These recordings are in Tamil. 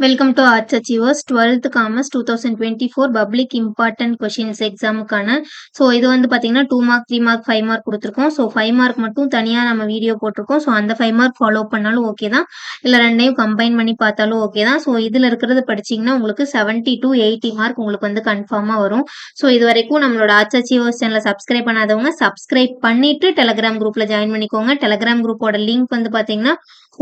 Welcome to arts achievers 12th commerce 2024 public important questions எக்ஸாமுக்கான. ஸோ இது வந்து பார்த்தீங்கன்னா 2 மார்க் 3 மார்க் 5 மார்க் கொடுத்துருக்கோம். ஸோ 5 மார்க் மட்டும் தனியாக நம்ம வீடியோ போட்டிருக்கோம். ஸோ அந்த 5 மார்க் ஃபாலோ பண்ணாலும் ஓகே தான், இல்லை ரெண்டையும் கம்பைன் பண்ணி பார்த்தாலும் ஓகே தான். ஸோ இதில் இருக்கிறது படிச்சிங்கன்னா உங்களுக்கு 70 to 80 மார்க் உங்களுக்கு வந்து கன்ஃபார்மாக வரும். ஸோ இது வரைக்கும் நம்மளோட ஆர்ட்ஸ் அச்சீவர்ஸ் சேனலை சப்ஸ்கிரைப் பண்ணாதவங்க சப்ஸ்கிரைப் பண்ணிட்டு டெலகிராம் குரூப்பில் ஜாயின் பண்ணிக்கோங்க. டெலகிராம் குரூப்போட லிங்க் வந்து பார்த்தீங்கன்னா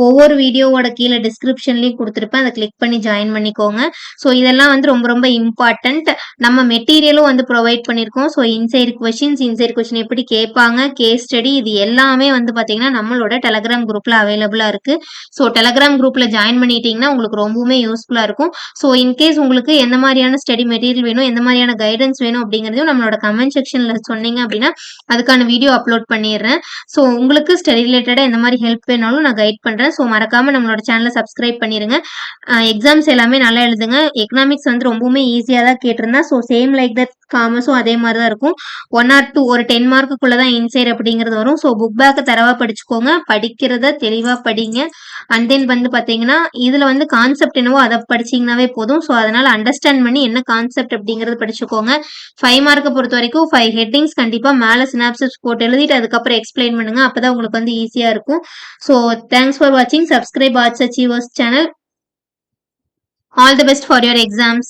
ஒவ்வொரு வீடியோவோட கீழே டிஸ்கிரிப்ஷன்லயும் கொடுத்துருப்பேன், அதை கிளிக் பண்ணி ஜாயின் பண்ணிக்கோங்க. ஸோ இதெல்லாம் வந்து ரொம்ப ரொம்ப இம்பார்ட்டன்ட். நம்ம மெட்டீரியலும் வந்து ப்ரொவைட் பண்ணியிருக்கோம். ஸோ இன்சைட் கொஷின் எப்படி கேட்பாங்க, கேஸ் ஸ்டடி, இது எல்லாமே வந்து பார்த்தீங்கன்னா நம்மளோட டெலகிராம் குரூப்ல அவைலபிளாக இருக்கு. ஸோ டெலகிராம் குரூப்ல ஜாயின் பண்ணிட்டீங்கன்னா உங்களுக்கு ரொம்பவுமே யூஸ்ஃபுல்லாக இருக்கும். ஸோ இன்கேஸ் உங்களுக்கு எந்த மாதிரியான ஸ்டடி மெட்டீரியல் வேணும், எந்த மாதிரியான கைடன்ஸ் வேணும் அப்படிங்கிறதையும் நம்மளோட கமெண்ட் செக்ஷன்ல சொன்னீங்க அப்படின்னா அதுக்கான வீடியோ அப்லோட் பண்ணிடுறேன். ஸோ உங்களுக்கு ஸ்டடி ரிலேட்டடாக எந்த மாதிரி ஹெல்ப் வேணாலும் நான் கைட் பண்ணுறேன். ஸோ மறக்காம நம்மளோட சேனலை சப்ஸ்கிரைப் பண்ணிருங்க. எக்ஸாம்ஸ் எல்லாமே நல்லா எழுதுங்க. எக்கனாமிக்ஸ் வந்து ரொம்பவுமே ஈஸியாக தான் கேட்டிருந்தேன். ஸோ சேம் லைக் தட் காமர்ஸும் அதே மாதிரி தான் இருக்கும். 1 or 2 ஒரு 10 மார்க்குள்ளே தான் இன்சைட் அப்படிங்கிறது வரும். ஸோ புக் பேக்கை தரவா படிச்சுக்கோங்க, படிக்கிறத தெளிவாக படிங்க. அண்ட் தென் வந்து பார்த்தீங்கன்னா இதில் வந்து கான்செப்ட் என்னவோ அதை படிச்சிங்கனாவே போதும். ஸோ அதனால அண்டர்ஸ்டாண்ட் பண்ணி என்ன கான்செப்ட் அப்படிங்கிறது படிச்சுக்கோங்க. 5 மார்க்கை பொறுத்த வரைக்கும் 5 ஹெட்டிங்ஸ் கண்டிப்பாக மேலே சினாப்சிஸ் போட்டு எழுதிட்டு அதுக்கப்புறம் எக்ஸ்பிளைன் பண்ணுங்க. அப்பதான் உங்களுக்கு வந்து ஈஸியாக இருக்கும். ஸோ தேங்க்ஸ் ஃபார் வாட்சிங். Subscribe Arts Achievers channel. All the best for your exams.